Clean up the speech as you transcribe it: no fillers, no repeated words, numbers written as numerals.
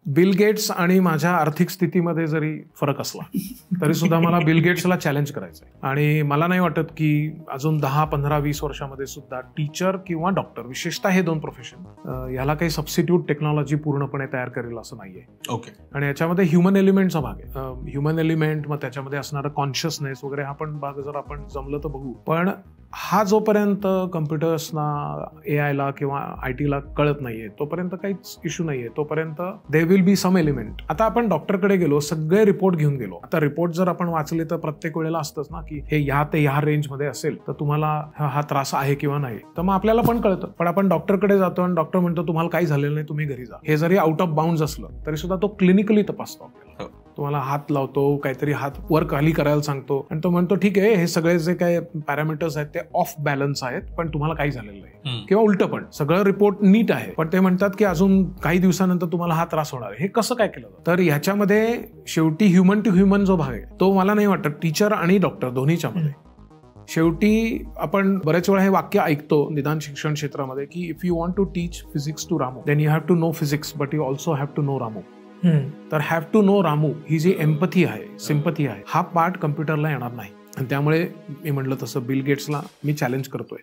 Bill Gates आणि माझ्या आर्थिक स्थितीमध्ये जरी फरक असला तरी सुद्धा मला बिल गेट्सला चॅलेंज करायचं आहे. आणि मला नाही वाटत की अजून 10, 15, 20 वर्षामध्ये सुद्धा टीचर किंवा डॉक्टर, विशेषतः हे दोन प्रोफेशन, याला काही सबस्टिट्यूट टेक्नॉलॉजी पूर्णपणे तयार करेल असं नाहीये. ओके. आणि याच्यामध्ये ह्युमन एलिमेंटचा भाग आहे. ह्युमन एलिमेंट, मग त्याच्यामध्ये असणारं कॉन्शियसनेस वगैरे हा पण भाग जर आपण जमलं तर बघू. पण हा जोपर्यंत कम्प्युटर्सना, AI ला किंवा IT ला कळत नाहीये तोपर्यंत काहीच इश्यू नाहीये. तोपर्यंत they will be some element. आता आपण डॉक्टरकडे गेलो, सगळे रिपोर्ट घेऊन गेलो. आता रिपोर्ट जर आपण वाचले तर प्रत्येक वेळेला असतंच ना की हे ह्या ते ह्या रेंजमध्ये असेल तर तुम्हाला हा त्रास आहे किंवा नाही. तर मग आपल्याला पण कळतं. पण आपण डॉक्टरकडे जातो आणि डॉक्टर म्हणतो तुम्हाला काही झालेलं नाही, तुम्ही घरी जा. हे जरी आउट ऑफ बाउंड्स असलं तरी सुद्धा तो क्लिनिकली तपासतो आपल्याला. तुम्हाला हात लावतो, काहीतरी हात वर खाली करायला सांगतो आणि तो म्हणतो ठीक आहे, हे सगळे जे काही पॅरामीटर्स आहेत ते ऑफ बॅलन्स आहेत, पण तुम्हाला काही झालेलं नाही. किंवा उलटं पण सगळं रिपोर्ट नीट आहे, पण ते म्हणतात की अजून काही दिवसानंतर तुम्हाला हा त्रास होणार आहे. हे कसं काय केलं? तर ह्याच्यामध्ये शेवटी ह्युमन टू ह्युमन जो भाग आहे तो मला नाही वाटत टीचर आणि डॉक्टर दोन्हीच्या मध्ये. शेवटी आपण बरेच वेळा हे वाक्य ऐकतो निदान शिक्षण क्षेत्रामध्ये की if you want to teach physics to Ramu then you have to know physics but you also have to know Ramu. तर हॅव टू नो रामू ही जी एम्पथी आहे, सिम्पथी आहे, हा पार्ट कम्प्युटरला येणार नाही. आणि त्यामुळे मी म्हटलं तसं बिल गेट्सला मी चॅलेंज करतोय